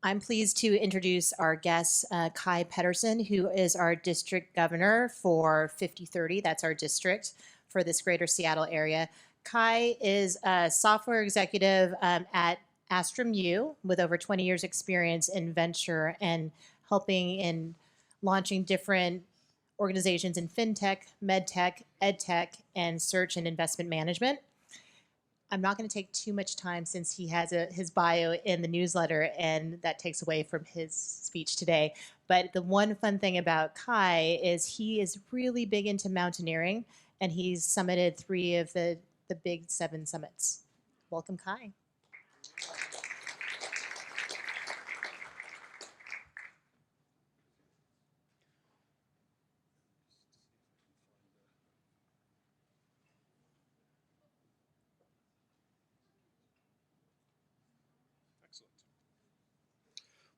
I'm pleased to introduce our guest, Kaj Pedersen, who is our district governor for 5030. That's our district for this greater Seattle area. Kaj is a software executive at Astrum U with over 20 years experience in venture and helping in launching different organizations in fintech, medtech, edtech, and search and investment management. I'm not going to take too much time since he has his bio in the newsletter, and that takes away from his speech today. But the one fun thing about Kaj is he is really big into mountaineering, and he's summited 3 of the big 7 summits. Welcome, Kaj.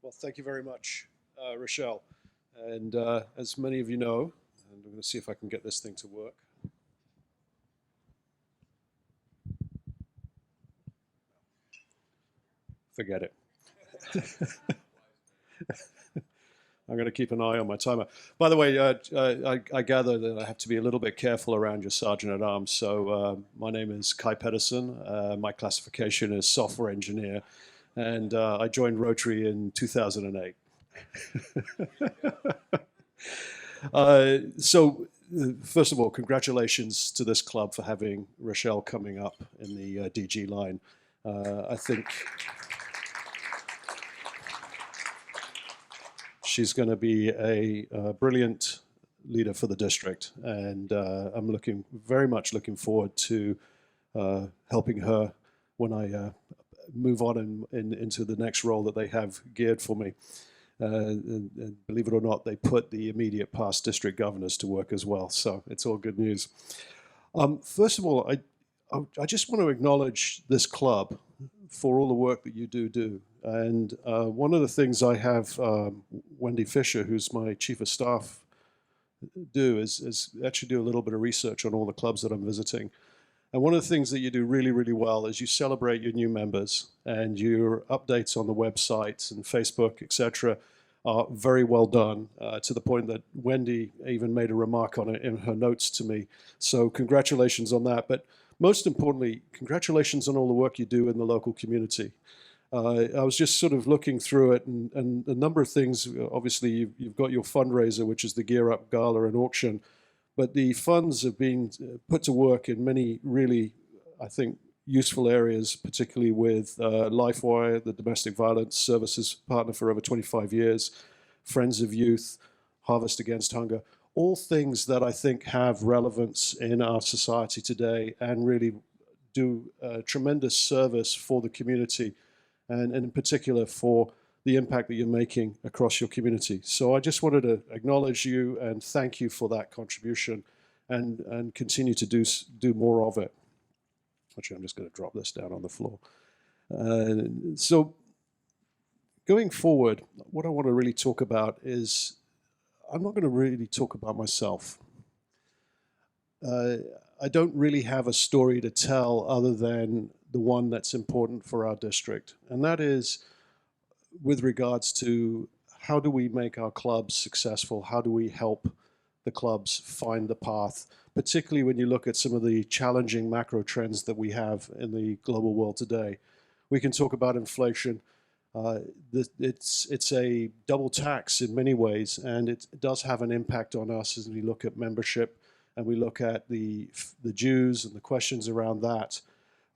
Well, thank you very much, Rochelle. And as many of you know, and I'm going to see if I can get this thing to work. Forget it. I'm going to keep an eye on my timer. By the way, I gather that I have to be a little bit careful around your Sergeant at Arms. So my name is Kaj Pedersen. My classification is software engineer. And I joined Rotary in 2008. So first of all, congratulations to this club for having Rochelle coming up in the DG line. I think she's going to be a brilliant leader for the district. And I'm very much looking forward to helping her when I move on into the next role that they have geared for me. And believe it or not, they put the immediate past district governors to work as well. So it's all good news. First of all, I just want to acknowledge this club for all the work that you do. And one of the things I have Wendy Fisher, who's my chief of staff, do is actually do a little bit of research on all the clubs that I'm visiting. And one of the things that you do really, really well is you celebrate your new members, and your updates on the websites and Facebook, etc., are very well done, to the point that Wendy even made a remark on it in her notes to me. So congratulations on that. But most importantly, congratulations on all the work you do in the local community. I was just sort of looking through it, and a number of things. Obviously, you've got your fundraiser, which is the Gear Up Gala and auction. But the funds have been put to work in many really, I think, useful areas, particularly with LifeWire, the domestic violence services partner for over 25 years, Friends of Youth, Harvest Against Hunger, all things that I think have relevance in our society today and really do tremendous service for the community, and in particular for the impact that you're making across your community. So I just wanted to acknowledge you and thank you for that contribution, and continue to do more of it. Actually, I'm just going to drop this down on the floor. So going forward, what I want to really talk about is, I'm not going to really talk about myself. I don't really have a story to tell other than the one that's important for our district, and that is with regards to how do we make our clubs successful? How do we help the clubs find the path, particularly when you look at some of the challenging macro trends that we have in the global world today? We can talk about inflation. It's a double tax in many ways, and it does have an impact on us as we look at membership and we look at the dues and the questions around that.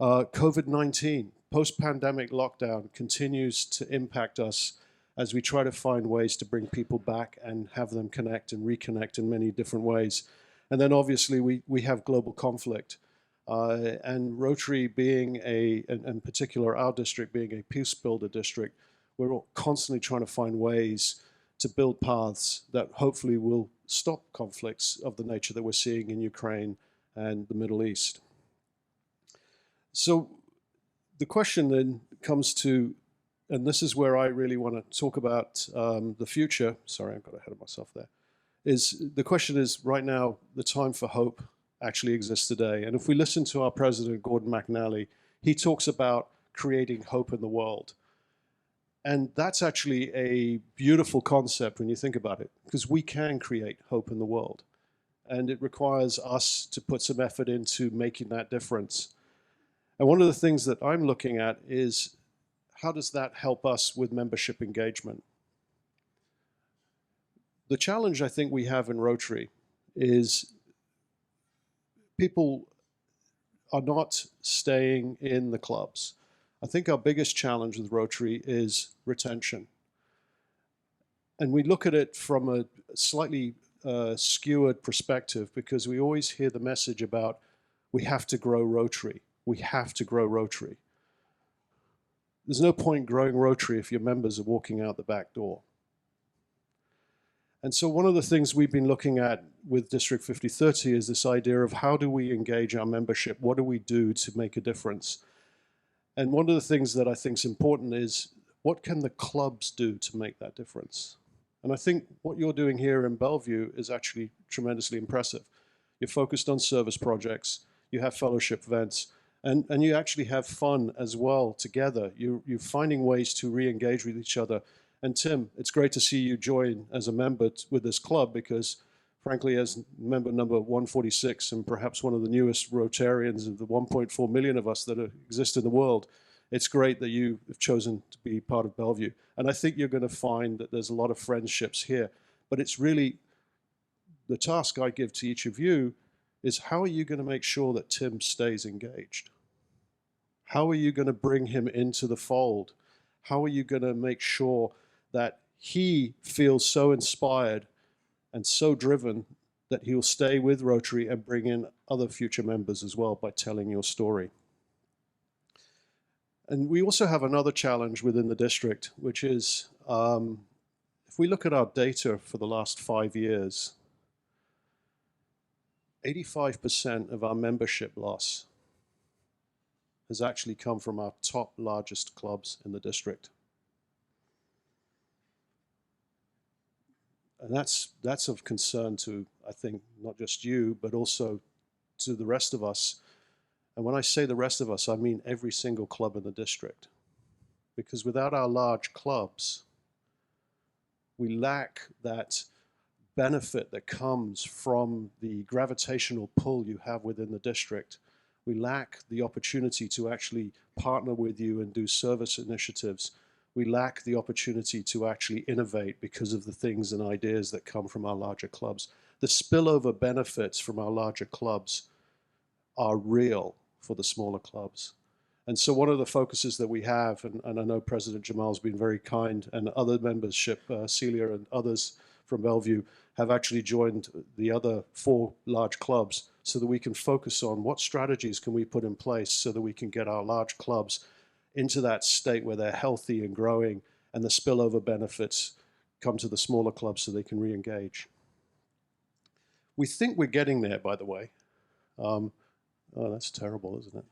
COVID-19. Post-pandemic lockdown continues to impact us as we try to find ways to bring people back and have them connect and reconnect in many different ways. And then obviously we have global conflict. And Rotary being in particular our district being a peace builder district, we're all constantly trying to find ways to build paths that hopefully will stop conflicts of the nature that we're seeing in Ukraine and the Middle East. So the question then comes to, and this is where I really want to talk about the future. Sorry, I got ahead of myself there. The question is, right now, the time for hope actually exists today. And if we listen to our president, Gordon McNally, he talks about creating hope in the world. And that's actually a beautiful concept when you think about it, because we can create hope in the world. And it requires us to put some effort into making that difference. And one of the things that I'm looking at is, how does that help us with membership engagement? The challenge I think we have in Rotary is people are not staying in the clubs. I think our biggest challenge with Rotary is retention. And we look at it from a slightly skewered perspective, because we always hear the message about, we have to grow Rotary. We have to grow Rotary. There's no point growing Rotary if your members are walking out the back door. And so one of the things we've been looking at with District 5030 is this idea of, how do we engage our membership? What do we do to make a difference? And one of the things that I think is important is, what can the clubs do to make that difference? And I think what you're doing here in Bellevue is actually tremendously impressive. You're focused on service projects, you have fellowship events, and you actually have fun as well together. You're finding ways to re-engage with each other. And Tim, it's great to see you join as a member with this club, because frankly, as member number 146, and perhaps one of the newest Rotarians of the 1.4 million of us that exist in the world, it's great that you have chosen to be part of Bellevue. And I think you're going to find that there's a lot of friendships here. But it's really, the task I give to each of you is, how are you going to make sure that Tim stays engaged? How are you going to bring him into the fold? How are you going to make sure that he feels so inspired and so driven that he'll stay with Rotary and bring in other future members as well by telling your story? And we also have another challenge within the district, which is, if we look at our data for the last 5 years, 85% of our membership loss has actually come from our top largest clubs in the district. And that's of concern to, I think, not just you, but also to the rest of us. And when I say the rest of us, I mean every single club in the district. Because without our large clubs, we lack that benefit that comes from the gravitational pull you have within the district. We lack the opportunity to actually partner with you and do service initiatives. We lack the opportunity to actually innovate because of the things and ideas that come from our larger clubs. The spillover benefits from our larger clubs are real for the smaller clubs. And so one of the focuses that we have, and I know President Jamal's been very kind, and other membership, Celia and others from Bellevue, have actually joined the other 4 large clubs, so that we can focus on what strategies can we put in place so that we can get our large clubs into that state where they're healthy and growing, and the spillover benefits come to the smaller clubs so they can re-engage. We think we're getting there, by the way. Oh, that's terrible, isn't it?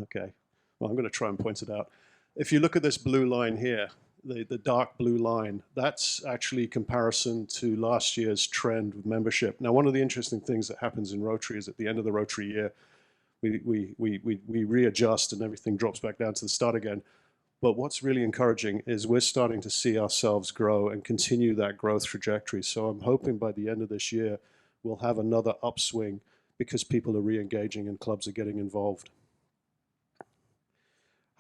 Okay, well, I'm going to try and point it out. If you look at this blue line here, the dark blue line, that's actually comparison to last year's trend of membership. Now, one of the interesting things that happens in Rotary is, at the end of the Rotary year, we readjust and everything drops back down to the start again. But what's really encouraging is we're starting to see ourselves grow and continue that growth trajectory. So I'm hoping by the end of this year, we'll have another upswing, because people are re-engaging and clubs are getting involved.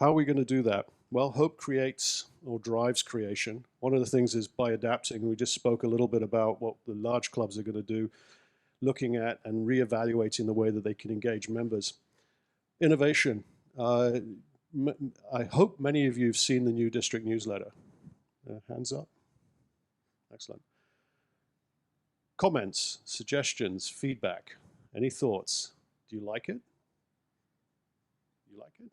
How are we going to do that? Well, hope creates or drives creation. One of the things is by adapting. We just spoke a little bit about what the large clubs are going to do, looking at and reevaluating the way that they can engage members. Innovation. I hope many of you have seen the new district newsletter. Hands up. Excellent. Comments, suggestions, feedback. Any thoughts? Do you like it? You like it?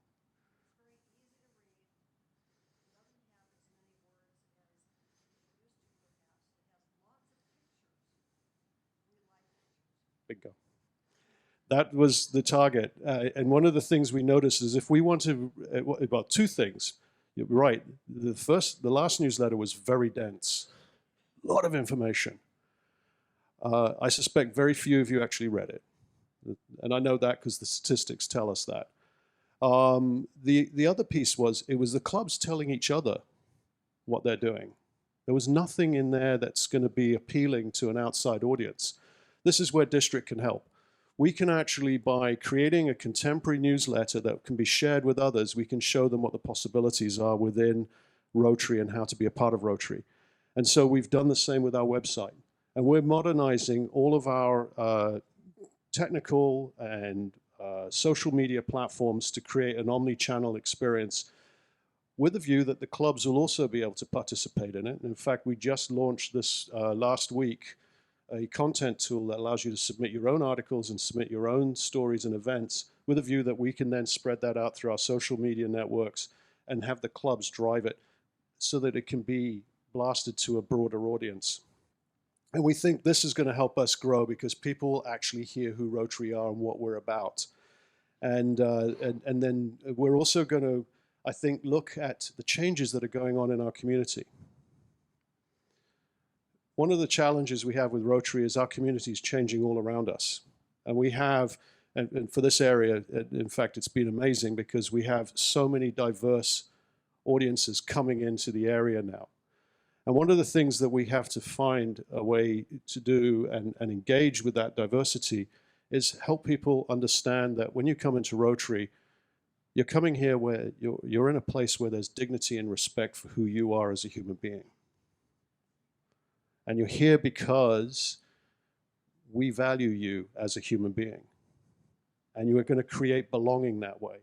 Bingo. That was the target. And one of the things we noticed is, if we want to, well, 2 things. You're right. The last newsletter was very dense. A lot of information. I suspect very few of you actually read it. And I know that because the statistics tell us that. The other piece was, it was the clubs telling each other what they're doing. There was nothing in there that's going to be appealing to an outside audience. This is where district can help. We can actually, by creating a contemporary newsletter that can be shared with others, we can show them what the possibilities are within Rotary and how to be a part of Rotary. And so we've done the same with our website. And we're modernizing all of our technical and social media platforms to create an omni-channel experience, with a view that the clubs will also be able to participate in it. In fact, we just launched this last week, a content tool that allows you to submit your own articles and submit your own stories and events, with a view that we can then spread that out through our social media networks and have the clubs drive it so that it can be blasted to a broader audience. And we think this is going to help us grow, because people will actually hear who Rotary are and what we're about. And then we're also going to, I think, look at the changes that are going on in our community. One of the challenges we have with Rotary is our community is changing all around us. And we have, and for this area, in fact, it's been amazing, because we have so many diverse audiences coming into the area now. And one of the things that we have to find a way to do and engage with that diversity is help people understand that when you come into Rotary, you're coming here where you're in a place where there's dignity and respect for who you are as a human being. And you're here because we value you as a human being. And you are going to create belonging that way.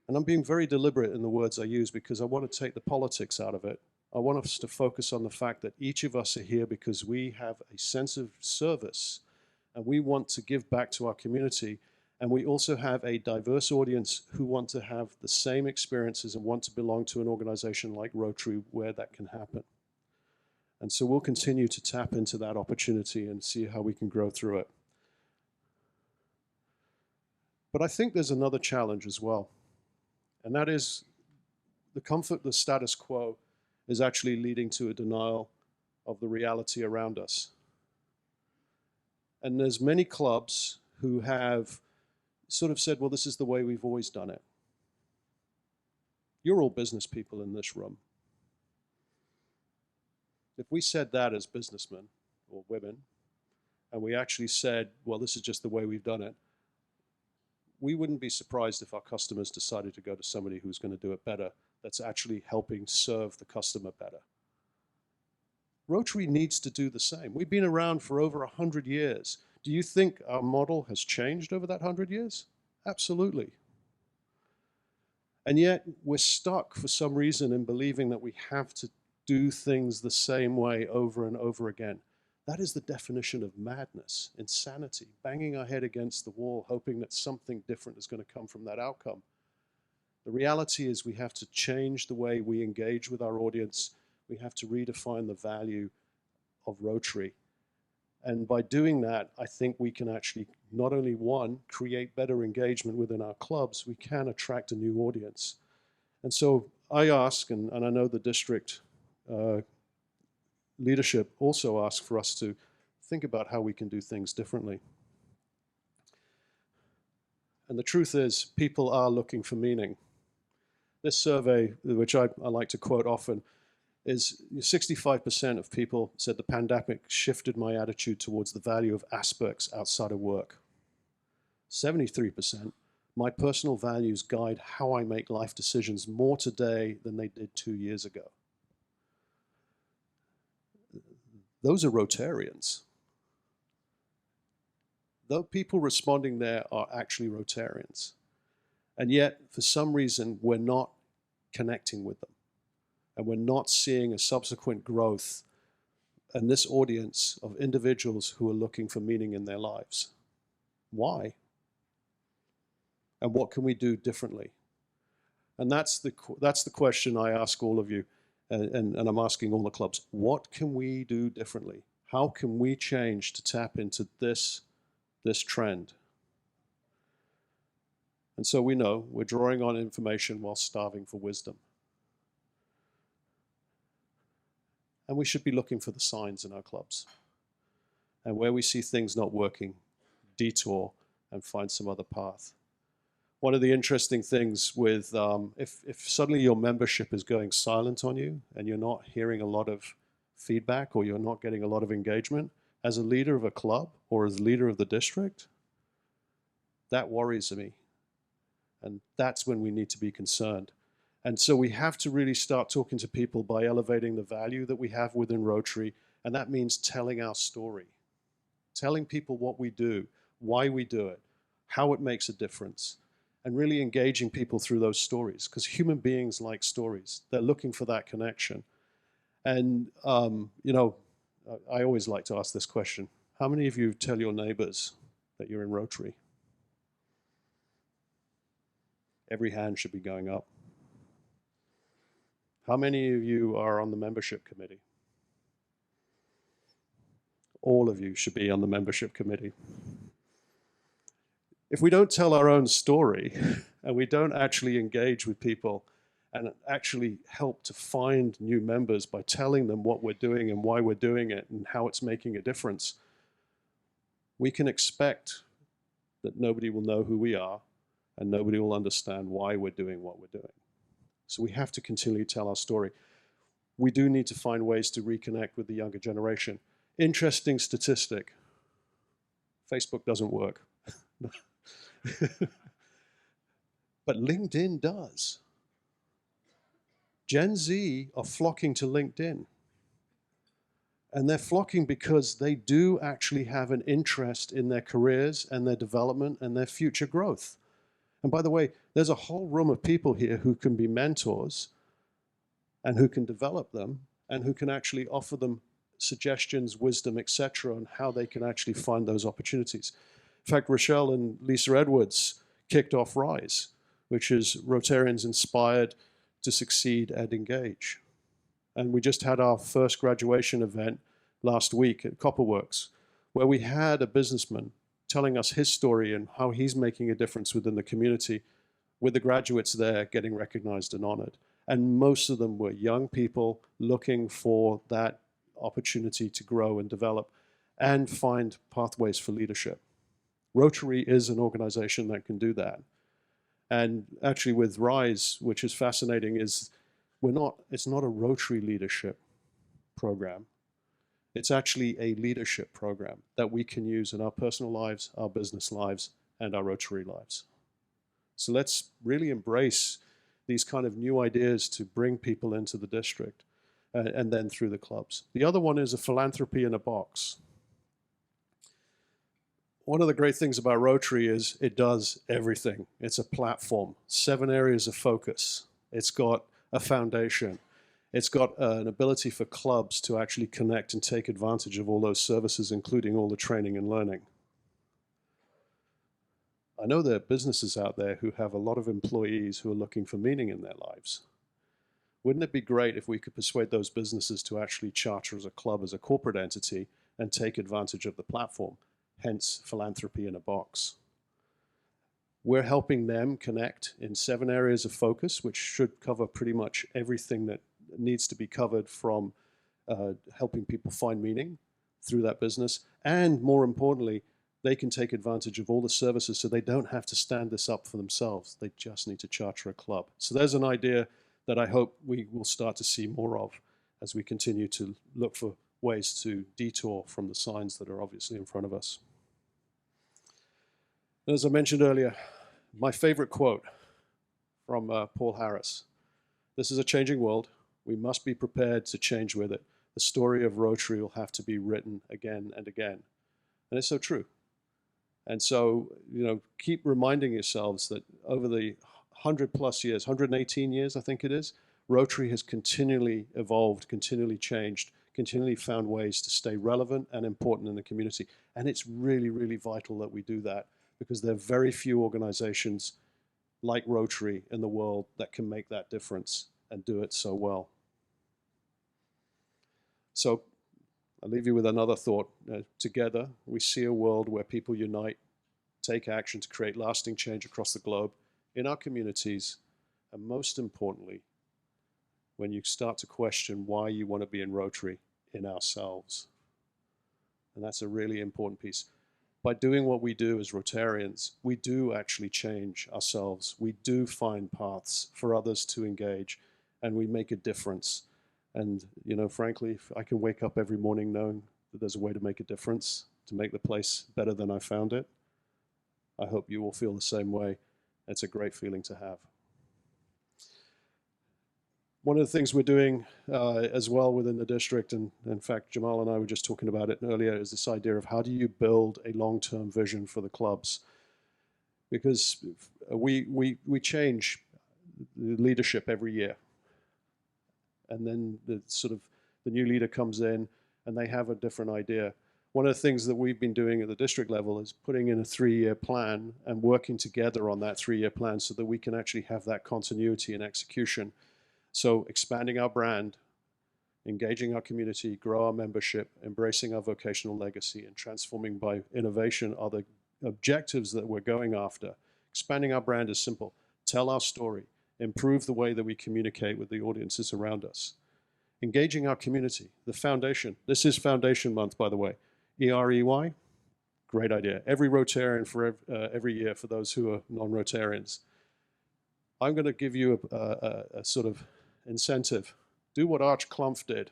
And I'm being very deliberate in the words I use, because I want to take the politics out of it. I want us to focus on the fact that each of us are here because we have a sense of service and we want to give back to our community. And we also have a diverse audience who want to have the same experiences and want to belong to an organization like Rotary where that can happen. And so we'll continue to tap into that opportunity and see how we can grow through it. But I think there's another challenge as well. And that is the comfort, the status quo is actually leading to a denial of the reality around us. And there's many clubs who have sort of said, well, this is the way we've always done it. You're all business people in this room. If we said that as businessmen or women, and we actually said, well, this is just the way we've done it, we wouldn't be surprised if our customers decided to go to somebody who's going to do it better, that's actually helping serve the customer better. Rotary needs to do the same. We've been around for over 100 years. Do you think our model has changed over that 100 years? Absolutely. And yet we're stuck for some reason in believing that we have to do things the same way over and over again. That is the definition of madness, insanity, banging our head against the wall, hoping that something different is going to come from that outcome. The reality is we have to change the way we engage with our audience. We have to redefine the value of Rotary. And by doing that, I think we can actually not only, one, create better engagement within our clubs, we can attract a new audience. And so I ask, and I know the district leadership also asks for us to think about how we can do things differently. And the truth is, people are looking for meaning. This survey, which I like to quote often, is 65% of people said the pandemic shifted my attitude towards the value of aspects outside of work. 73%, my personal values guide how I make life decisions more today than they did 2 years ago. Those are Rotarians. Though people responding there are actually Rotarians. And yet, for some reason, we're not connecting with them. And we're not seeing a subsequent growth in this audience of individuals who are looking for meaning in their lives. Why? And what can we do differently? And that's the question I ask all of you, and I'm asking all the clubs. What can we do differently? How can we change to tap into this trend? And so we know we're drawing on information while starving for wisdom. And we should be looking for the signs in our clubs. And where we see things not working, detour and find some other path. One of the interesting things with, if suddenly your membership is going silent on you and you're not hearing a lot of feedback or you're not getting a lot of engagement, as a leader of a club or as leader of the district, that worries me. And that's when we need to be concerned. And so we have to really start talking to people by elevating the value that we have within Rotary. And that means telling our story, telling people what we do, why we do it, how it makes a difference, and really engaging people through those stories. Because human beings like stories. They're looking for that connection. And, you know, I always like to ask this question. How many of you tell your neighbors that you're in Rotary? Every hand should be going up. How many of you are on the membership committee? All of you should be on the membership committee. If we don't tell our own story and we don't actually engage with people and actually help to find new members by telling them what we're doing and why we're doing it and how it's making a difference, we can expect that nobody will know who we are and nobody will understand why we're doing what we're doing. So we have to continually tell our story. We do need to find ways to reconnect with the younger generation. Interesting statistic. Facebook doesn't work. But LinkedIn does. Gen Z are flocking to LinkedIn. And they're flocking because they do actually have an interest in their careers and their development and their future growth. And by the way, there's a whole room of people here who can be mentors and who can develop them and who can actually offer them suggestions, wisdom, etc., on how they can actually find those opportunities. In fact, Rochelle and Lisa Edwards kicked off RISE, which is Rotarians Inspired to Succeed and Engage. And we just had our first graduation event last week at Copperworks, where we had a businessman telling us his story and how he's making a difference within the community, with the graduates there getting recognized and honored. And most of them were young people looking for that opportunity to grow and develop and find pathways for leadership. Rotary is an organization that can do that. And actually with RISE, which is fascinating, is it's not a Rotary leadership program. It's actually a leadership program that we can use in our personal lives, our business lives, and our Rotary lives. So let's really embrace these kind of new ideas to bring people into the district and then through the clubs. The other one is a philanthropy in a box. One of the great things about Rotary is it does everything. It's a platform, 7 areas of focus. It's got a foundation. It's got an ability for clubs to actually connect and take advantage of all those services, including all the training and learning. I know there are businesses out there who have a lot of employees who are looking for meaning in their lives. Wouldn't it be great if we could persuade those businesses to actually charter as a club, as a corporate entity, and take advantage of the platform? Hence, philanthropy in a box. We're helping them connect in 7 areas of focus, which should cover pretty much everything that needs to be covered, from helping people find meaning through that business. And more importantly, they can take advantage of all the services so they don't have to stand this up for themselves. They just need to charter a club. So there's an idea that I hope we will start to see more of as we continue to look for ways to detour from the signs that are obviously in front of us. As I mentioned earlier, my favorite quote from Paul Harris: "This is a changing world. We must be prepared to change with it. The story of Rotary will have to be written again and again." And it's so true. And so, you know, keep reminding yourselves that over the 100+ years, 118 years, I think it is, Rotary has continually evolved, continually changed, continually found ways to stay relevant and important in the community. And it's really, really vital that we do that, because there are very few organizations like Rotary in the world that can make that difference and do it so well. So I'll leave you with another thought. Together, we see a world where people unite, take action to create lasting change across the globe, in our communities, and most importantly, when you start to question why you want to be in Rotary, in ourselves. And that's a really important piece. By doing what we do as Rotarians, we do actually change ourselves. We do find paths for others to engage, and we make a difference. And, you know, frankly, if I can wake up every morning knowing that there's a way to make a difference, to make the place better than I found it, I hope you will feel the same way. It's a great feeling to have. One of the things we're doing as well within the district, and in fact, Jamal and I were just talking about it earlier, is this idea of how do you build a long-term vision for the clubs? Because we change the leadership every year. And then the new leader comes in and they have a different idea. One of the things that we've been doing at the district level is putting in a 3-year plan and working together on that 3-year plan so that we can actually have that continuity and execution. So expanding our brand, engaging our community, grow our membership, embracing our vocational legacy, and transforming by innovation are the objectives that we're going after. Expanding our brand is simple. Tell our story. Improve the way that we communicate with the audiences around us. Engaging our community, the foundation. This is Foundation Month, by the way. EREY, great idea. Every Rotarian for every year for those who are non-Rotarians. I'm going to give you a sort of incentive. Do what Arch Clumph did.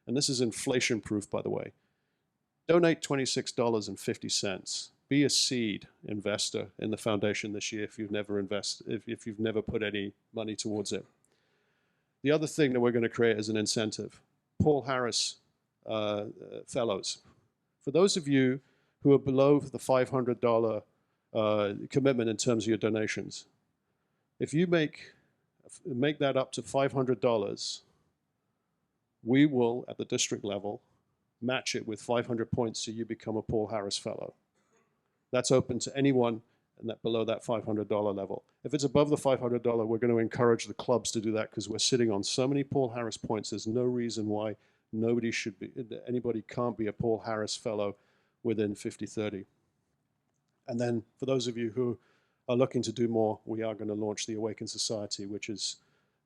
And this is inflation proof, by the way. Donate $26.50. Be a seed investor in the foundation this year if you've never if you've never put any money towards it. The other thing that we're going to create is an incentive. Paul Harris Fellows. For those of you who are below the $500 commitment in terms of your donations, if you make that up to $500, we will, at the district level, match it with 500 points so you become a Paul Harris Fellow. That's open to anyone below that $500 level. If it's above the $500, we're going to encourage the clubs to do that because we're sitting on so many Paul Harris points. There's no reason why anybody can't be a Paul Harris Fellow within 50/30. And then for those of you who are looking to do more, we are going to launch the Awaken Society, which is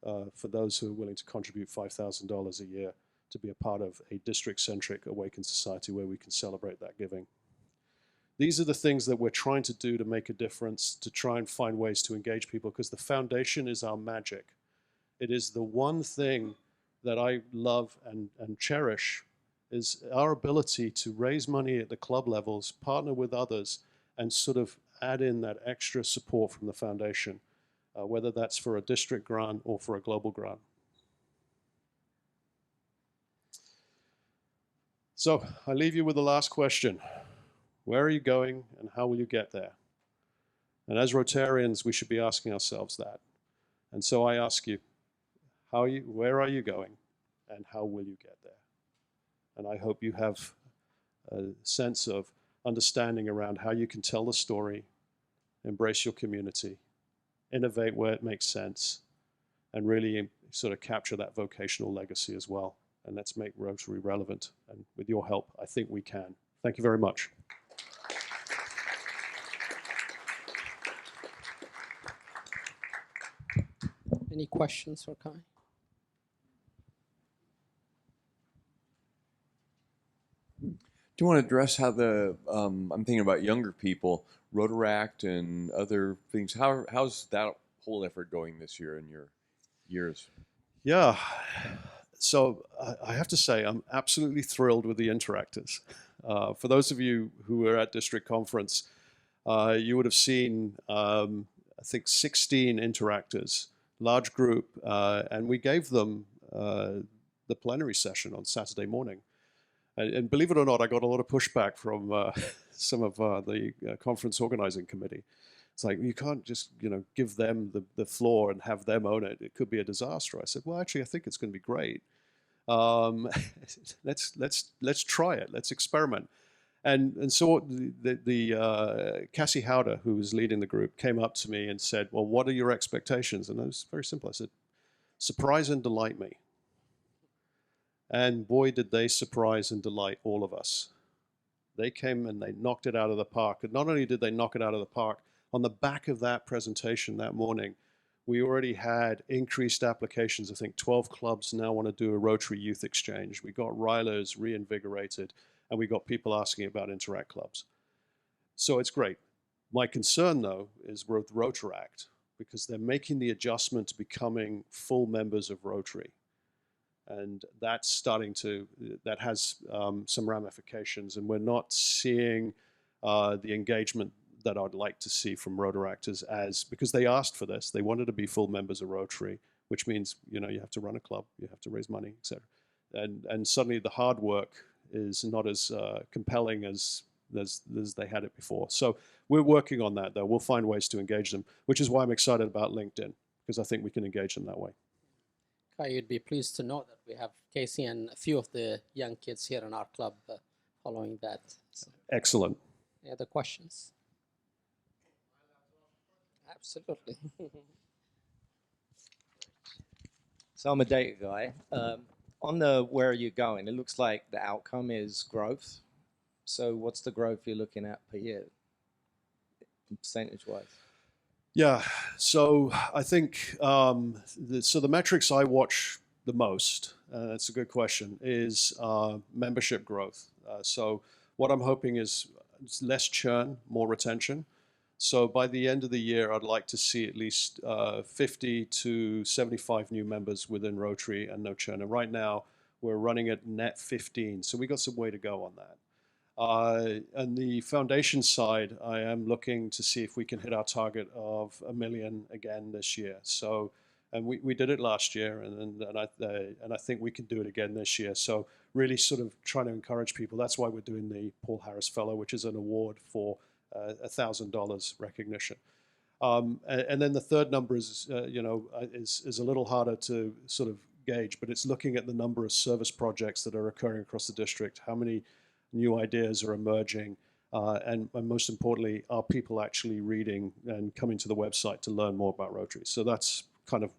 for those who are willing to contribute $5,000 a year to be a part of a district-centric Awaken Society where we can celebrate that giving. These are the things that we're trying to do to make a difference, to try and find ways to engage people, because the foundation is our magic. It is the one thing that I love and cherish, is our ability to raise money at the club levels, partner with others, and sort of add in that extra support from the foundation, whether that's for a district grant or for a global grant. So I leave you with the last question. Where are you going and how will you get there? And as Rotarians, we should be asking ourselves that. And so I ask you, where are you going and how will you get there? And I hope you have a sense of understanding around how you can tell the story, embrace your community, innovate where it makes sense, and really sort of capture that vocational legacy as well. And let's make Rotary relevant. And with your help, I think we can. Thank you very much. Any questions for Kai? Do you want to address how I'm thinking about younger people, Rotaract and other things, how's that whole effort going this year in your years? Yeah, so I have to say I'm absolutely thrilled with the interactors. For those of you who were at district conference, you would have seen, I think 16 interactors, large group, and we gave them the plenary session on Saturday morning. And believe it or not, I got a lot of pushback from some of the conference organizing committee. It's like, you can't just give them the floor and have them own it. It could be a disaster. I said, well, actually, I think it's going to be great. Let's try it. Let's experiment. And so the Cassie Howder, who was leading the group, came up to me and said, well, what are your expectations? And it was very simple. I said, surprise and delight me. And boy, did they surprise and delight all of us. They came and they knocked it out of the park. And not only did they knock it out of the park, on the back of that presentation that morning, we already had increased applications. I think 12 clubs now want to do a Rotary Youth Exchange. We got Rylers reinvigorated, and we got people asking about Interact clubs. So it's great. My concern, though, is with Rotaract, because they're making the adjustment to becoming full members of Rotary. And that's starting to, that has some ramifications, and we're not seeing the engagement that I'd like to see from Rotaractors, because they asked for this. They wanted to be full members of Rotary, which means, you know, you have to run a club, you have to raise money, etc. And suddenly the hard work is not as compelling as they had it before. So we're working on that, though. We'll find ways to engage them, which is why I'm excited about LinkedIn, because I think we can engage them that way. Kai, you'd be pleased to know that we have Casey and a few of the young kids here in our club following that. So, Excellent. any other questions? Absolutely. So I'm a data guy. On the where are you going, it looks like the outcome is growth. So what's the growth you're looking at per year, percentage-wise? Yeah, so I think, so the metrics I watch the most, that's a good question, is membership growth. So what I'm hoping is less churn, more retention. So by the end of the year, I'd like to see at least 50 to 75 new members within Rotary and no churn. And right now, we're running at net 15, so we got some way to go on that. On the foundation side, I am looking to see if we can hit our target of 1 million again this year. So, and we did it last year, and I think we can do it again this year. So really sort of trying to encourage people. That's why we're doing the Paul Harris Fellow, which is an award for $1,000 recognition. And then the third number is, is a little harder to sort of gauge, but it's looking at the number of service projects that are occurring across the district. How many new ideas are emerging, and most importantly, are people actually reading and coming to the website to learn more about Rotary? So that's kind of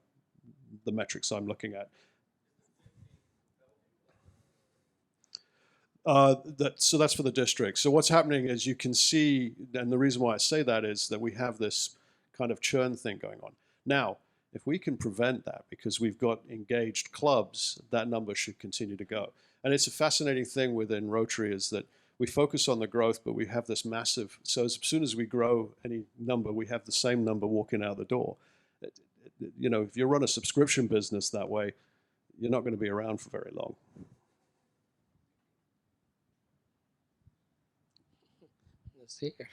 the metrics I'm looking at. So that's for the district. So what's happening is you can see, and the reason why I say that is that we have this kind of churn thing going on. Now, if we can prevent that because we've got engaged clubs, that number should continue to go. And it's a fascinating thing within Rotary is that we focus on the growth, but we have this massive, so as soon as we grow any number, we have the same number walking out the door. You know, if you run a subscription business that way, you're not going to be around for very long. Let's see here.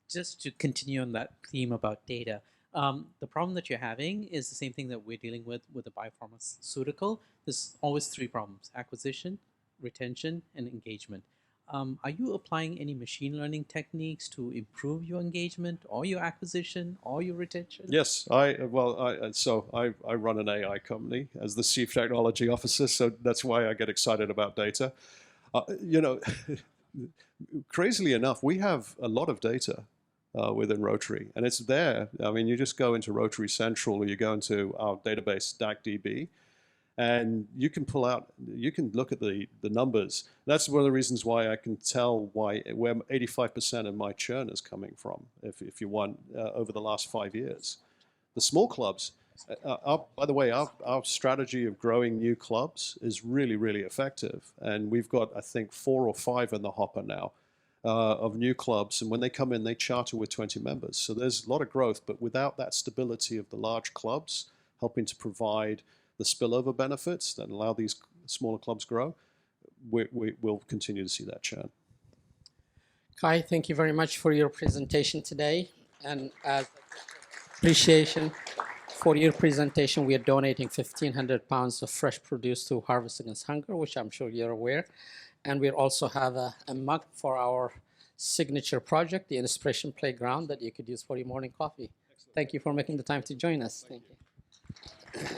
Just to continue on that theme about data, the problem that you're having is the same thing that we're dealing with the biopharmaceutical. There's always three problems: acquisition, retention, and engagement. Are you applying any machine learning techniques to improve your engagement or your acquisition or your retention? Yes, I run an AI company as the Chief Technology Officer, so that's why I get excited about data. Crazily enough, we have a lot of data within Rotary, and it's there. I mean, you just go into Rotary Central or you go into our database, DACDB, and you can pull out, you can look at the numbers. That's one of the reasons why I can tell where 85% of my churn is coming from, if you want, over the last 5 years. The small clubs, by the way, our strategy of growing new clubs is really, really effective. And we've got, I think, 4 or 5 in the hopper now of new clubs. And when they come in, they charter with 20 members. So there's a lot of growth, but without that stability of the large clubs helping to provide the spillover benefits that allow these smaller clubs grow, we'll continue to see that churn. Kai, thank you very much for your presentation today. And as appreciation for your presentation, we are donating 1,500 pounds of fresh produce to Harvest Against Hunger, which I'm sure you're aware. And we also have a mug for our signature project, the Inspiration Playground, that you could use for your morning coffee. Excellent. Thank you for making the time to join us. Thank you.